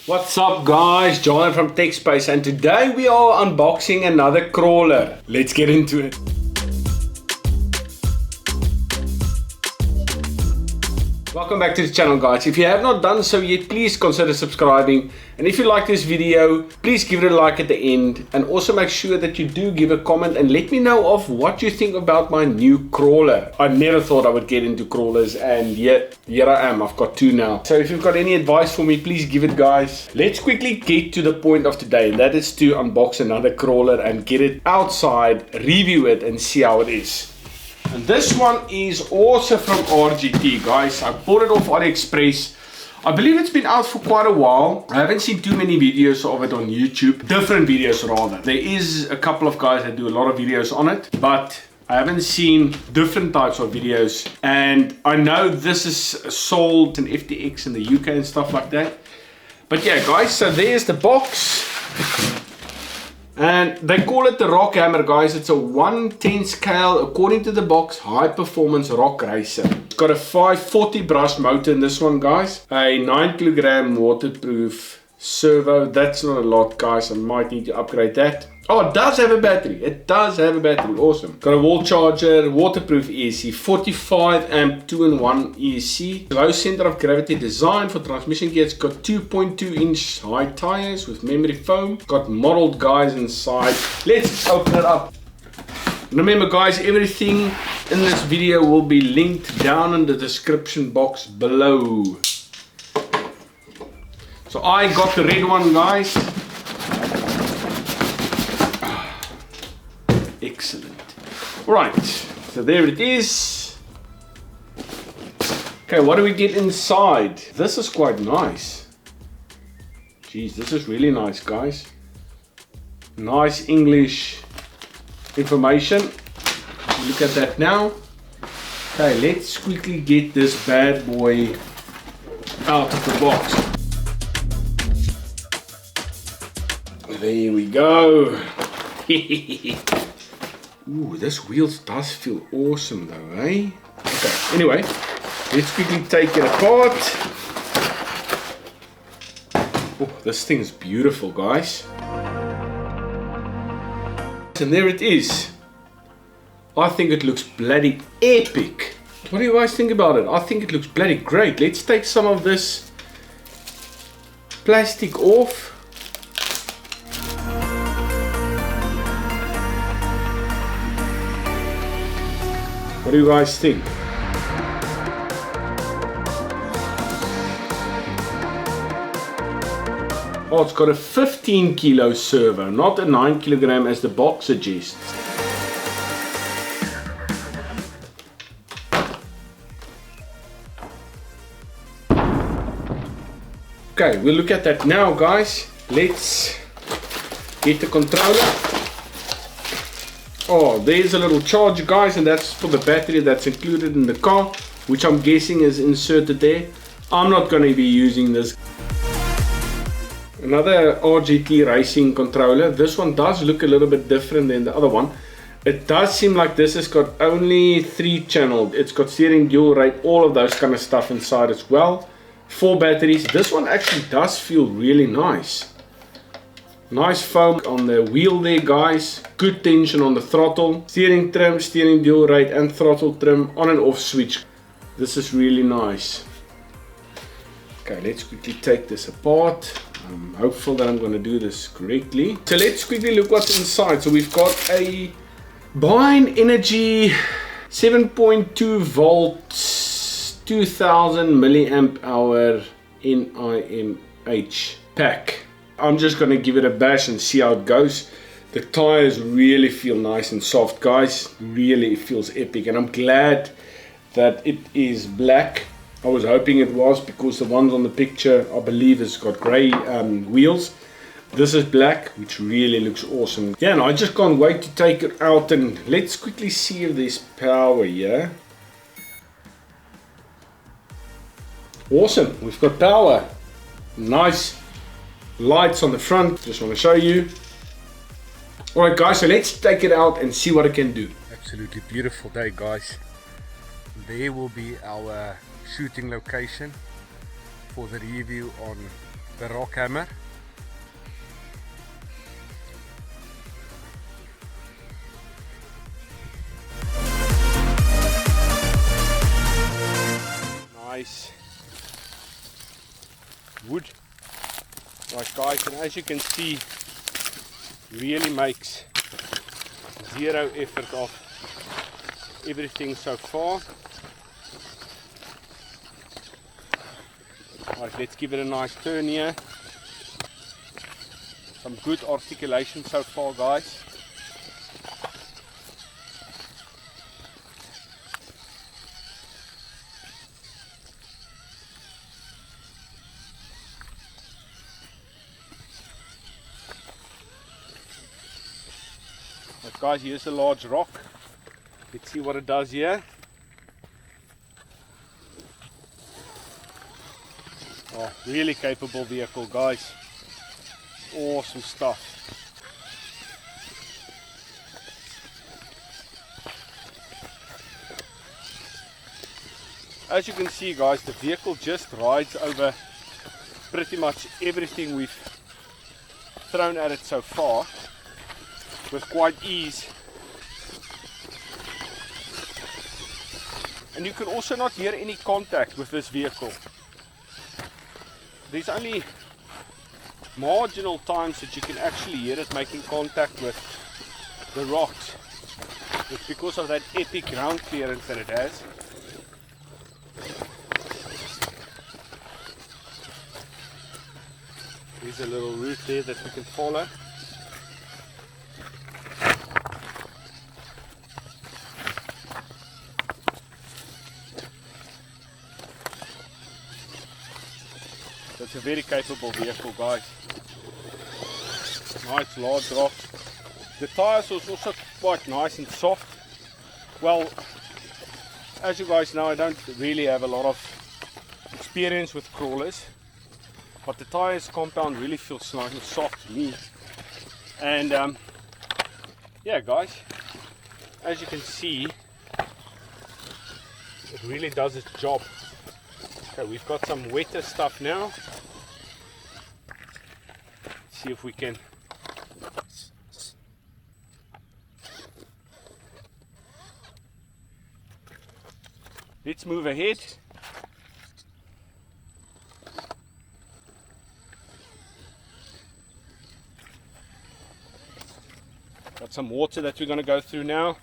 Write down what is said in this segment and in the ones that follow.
What's up guys, John from TechSpace, and today we are unboxing another crawler. Let's get into it. Welcome back to the channel guys. If you have not done so yet, please consider subscribing, and if you like this video, please give it a like at the end, and also make sure that you do give a comment and let me know of what you think about my new crawler. I never thought I would get into crawlers, and yet here I am. I've got two now. So if you've got any advice for me, please give it guys. Let's quickly get to the point of today, and that is to unbox another crawler and get it outside, review it and see how it is. And this one is also from RGT guys. I bought it off AliExpress. I believe it's been out for quite a while. I haven't seen too many videos of it on YouTube. Different videos rather. There is a couple of guys that do a lot of videos on it, but I haven't seen different types of videos. And I know this is sold in FTX in the UK and stuff like that. But yeah guys, so there's the box. And they call it the Rock Hammer guys. It's a 1/10 scale, according to the box, high performance rock racer. It's got a 540 brush motor in this one guys. A 9 kilogram waterproof servo. That's not a lot guys, I might need to upgrade that. Oh, it does have a battery. It does have a battery, awesome. Got a wall charger, waterproof ESC, 45 amp 2-in-1 ESC. Low center of gravity design for transmission gear. It's got 2.2 inch high tires with memory foam. Got modeled guys inside. Let's open it up. Remember guys, everything in this video will be linked down in the description box below. So I got the red one guys. Excellent. Right, so there it is. Okay, what do we get inside? This is quite nice. Jeez, this is really nice guys. Nice English information. Look at that now. Okay, let's quickly get this bad boy out of the box. There we go. Ooh, this wheel does feel awesome though, eh? Okay, anyway, let's quickly take it apart. Oh, this thing is beautiful, guys. And there it is. I think it looks bloody epic. What do you guys think about it? I think it looks bloody great. Let's take some of this plastic off. What do you guys think? Oh, it's got a 15 kilo servo, not a 9 kilogram as the box suggests. Okay, we'll look at that now guys. Let's get the controller. Oh, there's a little charger guys, and that's for the battery that's included in the car, which I'm guessing is inserted there. I'm not going to be using this. Another RGT racing controller. This one does look a little bit different than the other one. It does seem like this has got only 3 channel. It's got steering, dual rate, all of those kind of stuff inside as well. 4 batteries. This one actually does feel really nice. Nice foam on the wheel there guys. Good tension on the throttle. Steering trim, steering dual rate and throttle trim, on and off switch. This is really nice. Okay, let's quickly take this apart. I'm hopeful that I'm going to do this correctly. So let's quickly look what's inside. So we've got a Bine Energy 7.2 volts 2000 milliamp hour NIMH pack. I'm just going to give it a bash and see how it goes. The tires really feel nice and soft guys. Really, it feels epic, and I'm glad that it is black. I was hoping it was, because the ones on the picture I believe has got grey wheels. This is black, which really looks awesome. Yeah, and I just can't wait to take it out, and let's quickly see if there's power here. Awesome, we've got power. Nice lights on the front, just want to show you. Alright guys, so let's take it out and see what it can do. Absolutely beautiful day guys. There will be our shooting location for the review on the rock hammer. Nice wood. Right guys, and as you can see, really makes zero effort of everything so far. Right, let's give it a nice turn here. Some good articulation so far, guys. But guys, here's a large rock. Let's see what it does here. Oh, really capable vehicle, guys. Awesome stuff. As you can see, guys, the vehicle just rides over pretty much everything we've thrown at it so far with quite ease. And you can also not hear any contact with this vehicle. There's only marginal times that you can actually hear it making contact with the rocks. It's because of that epic ground clearance that it has. There's a little route there that we can follow. So it's a very capable vehicle, guys. Nice large rocks. The tires was also quite nice and soft. Well, as you guys know, I don't really have a lot of experience with crawlers, but the tires compound really feels nice and soft to me. And yeah, guys, as you can see, it really does its job. Okay, we've got some wetter stuff now. Let's see if we can let's move ahead. Got some water that we're going to go through now.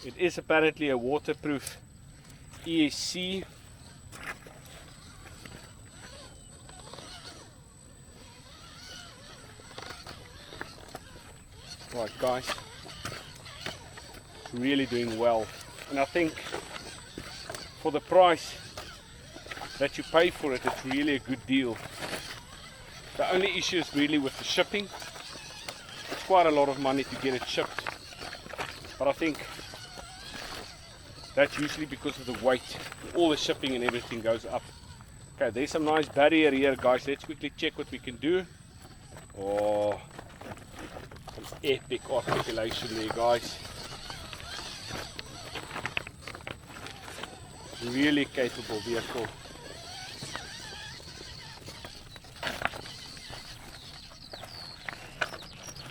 It is apparently a waterproof ESC. Right, guys, really doing well, and I think for the price that you pay for it, it's really a good deal. The only issue is really with the shipping. It's quite a lot of money to get it shipped, but I think that's usually because of the weight. All the shipping and everything goes up. Okay, there's some nice barrier here, guys. Let's quickly check what we can do. Oh, some epic articulation there, guys. Really capable vehicle.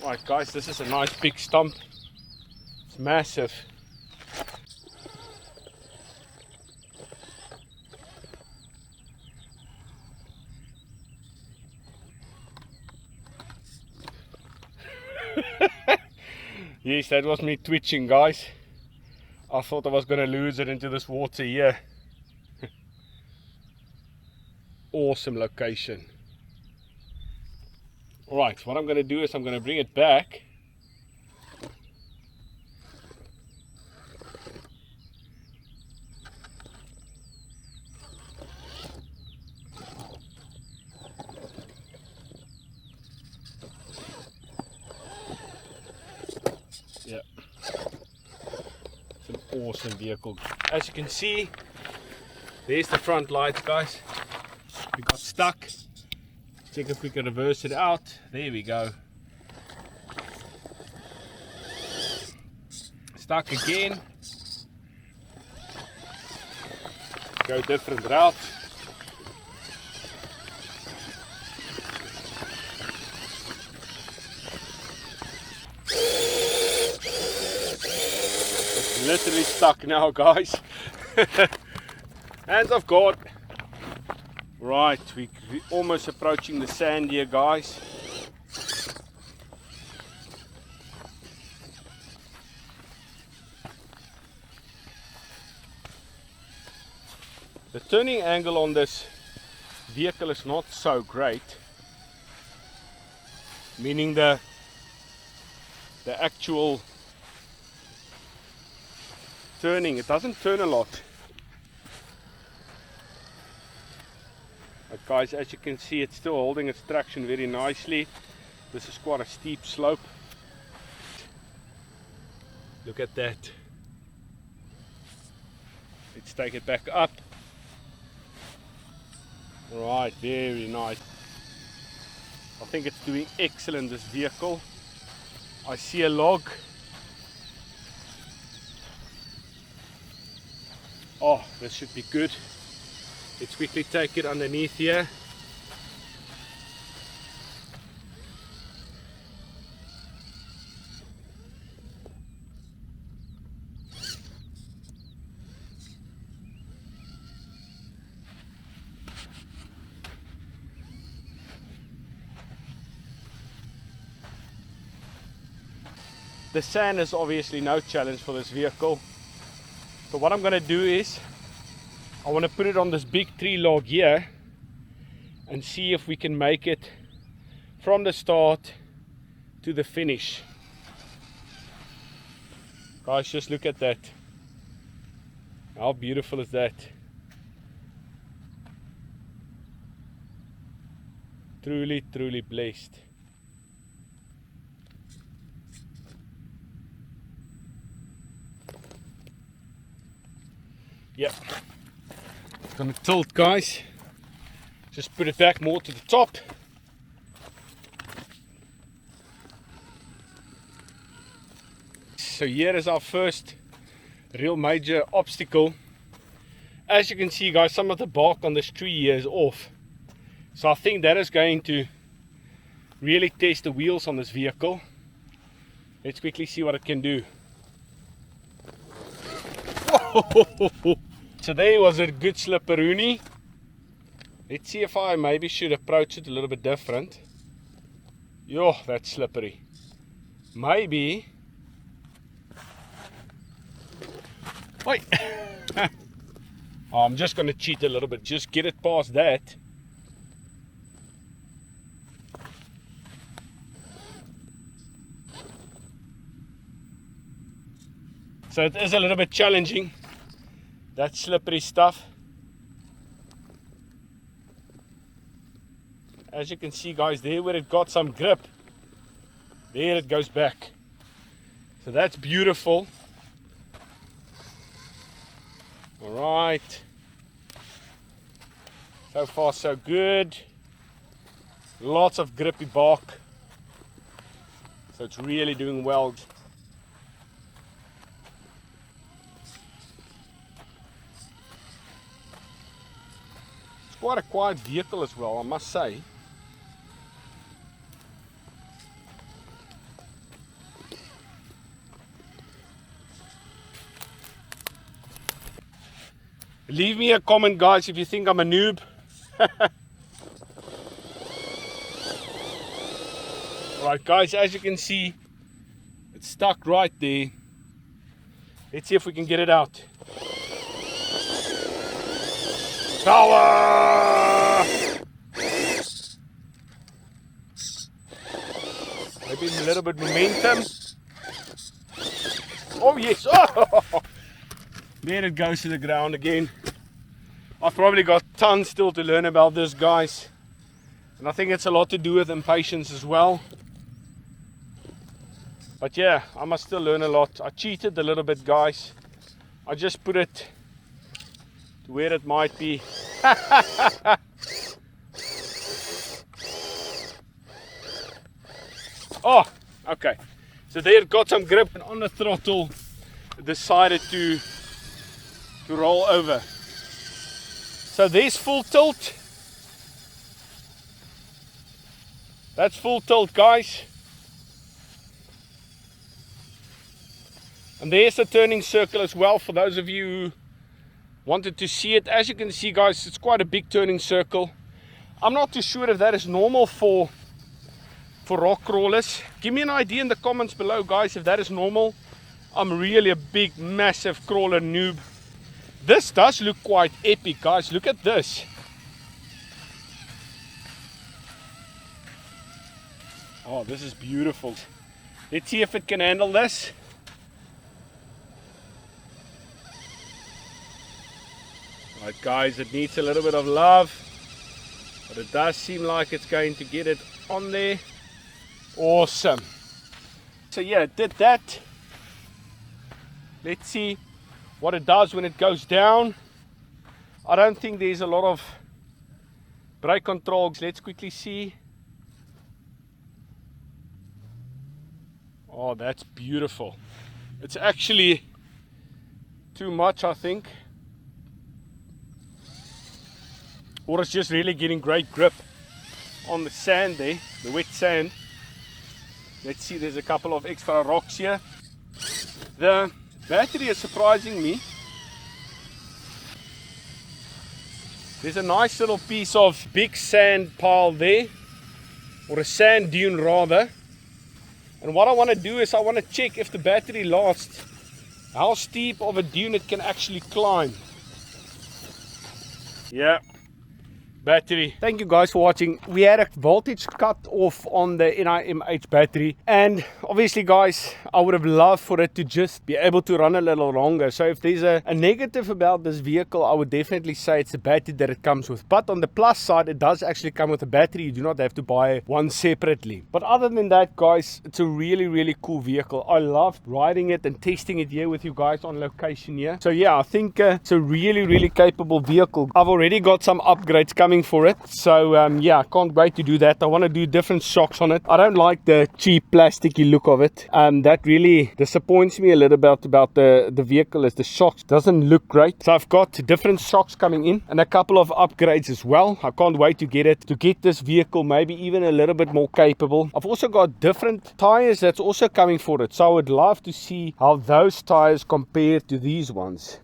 Right, guys, this is a nice big stump. It's massive. Yes, that was me twitching, guys. I thought I was going to lose it into this water here. Awesome location. Alright, what I'm going to do is I'm going to bring it back. Yeah. It's an awesome vehicle. As you can see, there's the front lights, guys. We got stuck. Check if we can reverse it out. There we go. Stuck again. Go different route. literally stuck now, guys. Hands off God. Right, we're almost approaching the sand here, guys. The turning angle on this vehicle is not so great, meaning the actual turning, it doesn't turn a lot. But guys, as you can see, it's still holding its traction very nicely. This is quite a steep slope. Look at that. Let's take it back up. Right, very nice. I think it's doing excellent, this vehicle. I see a log. Oh, this should be good. Let's quickly take it underneath here. The sand is obviously no challenge for this vehicle. So what I'm going to do is, I want to put it on this big tree log here and see if we can make it from the start to the finish. Guys, just look at that. How beautiful is that? Truly, truly blessed. Yep. It's gonna tilt, guys. Just put it back more to the top. So here is our first real major obstacle. As you can see, guys, some of the bark on this tree here is off. So I think that is going to really test the wheels on this vehicle. Let's quickly see what it can do. Today was a good slipperoony. Let's see if I maybe should approach it a little bit different. Yo, that's slippery. Maybe. Wait. Oh, I'm just going to cheat a little bit. Just get it past that. So it is a little bit challenging. That slippery stuff. As you can see, guys, there where it got some grip, there it goes back. So that's beautiful. Alright. So far so good. Lots of grippy bark. So it's really doing well. Quite a quiet vehicle as well, I must say. Leave me a comment, guys, if you think I'm a noob. Right, guys, as you can see, it's stuck right there. Let's see if we can get it out. Power! Maybe a little bit momentum. Oh yes! Oh! There it goes to the ground again. I've probably got tons still to learn about this, guys. And I think it's a lot to do with impatience as well. But yeah, I must still learn a lot. I cheated a little bit, guys. I just put it to where it might be. Oh, okay. So there it got some grip, and on the throttle it decided to roll over. So there's full tilt. That's full tilt, guys. And there's the turning circle as well for those of you who wanted to see it. As you can see, guys, it's quite a big turning circle. I'm not too sure if that is normal for rock crawlers. Give me an idea in the comments below, guys, if that is normal. I'm really a big, massive crawler noob. This does look quite epic, guys. Look at this. Oh, this is beautiful. Let's see if it can handle this. Right, guys, it needs a little bit of love, but it does seem like it's going to get it on there. Awesome. So yeah, it did that. Let's see what it does when it goes down. I don't think there's a lot of brake control. Let's quickly see. Oh, that's beautiful. It's actually too much, I think. Or it's just really getting great grip on the sand there, the wet sand. Let's see, there's a couple of extra rocks here. The battery is surprising me. There's a nice little piece of big sand pile there, or a sand dune rather. And what I want to do is I want to check if the battery lasts, how steep of a dune it can actually climb. Yeah. Battery. Thank you guys for watching. We had a voltage cut off on the NIMH battery, and obviously, guys, I would have loved for it to just be able to run a little longer. So if there's a negative about this vehicle, I would definitely say it's the battery that it comes with. But on the plus side, it does actually come with a battery. You do not have to buy one separately. But other than that, guys, it's a really cool vehicle. I loved riding it and testing it here with you guys on location here. So yeah, I think it's a really capable vehicle. I've already got some upgrades coming for it, so yeah, I can't wait to do that. I want to do different shocks on it. I don't like the cheap plasticky look of it. That really disappoints me a little bit about the vehicle, as the shocks doesn't look great. So I've got different shocks coming in and a couple of upgrades as well. I can't wait to get this vehicle maybe even a little bit more capable. I've also got different tires that's also coming for it, so I would love to see how those tires compare to these ones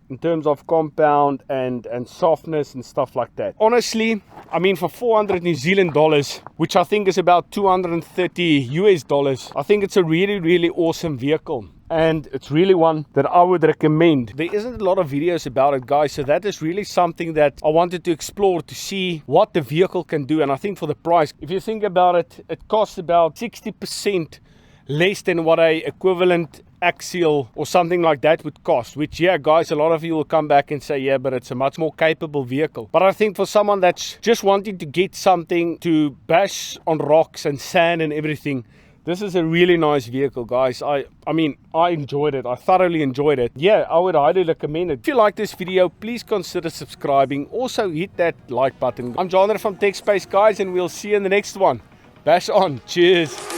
in terms of compound and softness and stuff like that. Honestly, I mean, for 400 New Zealand dollars, which I think is about 230 US dollars, I think it's a really awesome vehicle. And it's really one that I would recommend. There isn't a lot of videos about it, guys, so that is really something that I wanted to explore to see what the vehicle can do. And I think for the price, if you think about it, it costs about 60% less than what a equivalent axial or something like that would cost, which, yeah, guys, a lot of you will come back and say, yeah, but it's a much more capable vehicle. But I think for someone that's just wanting to get something to bash on rocks and sand and everything, this is a really nice vehicle, guys. I mean, I enjoyed it. I thoroughly enjoyed it. Yeah, I would highly recommend it. If you like this video, please consider subscribing. Also, hit that like button. I'm John from TechSpace, guys, and we'll see you in the next one. Bash on. Cheers.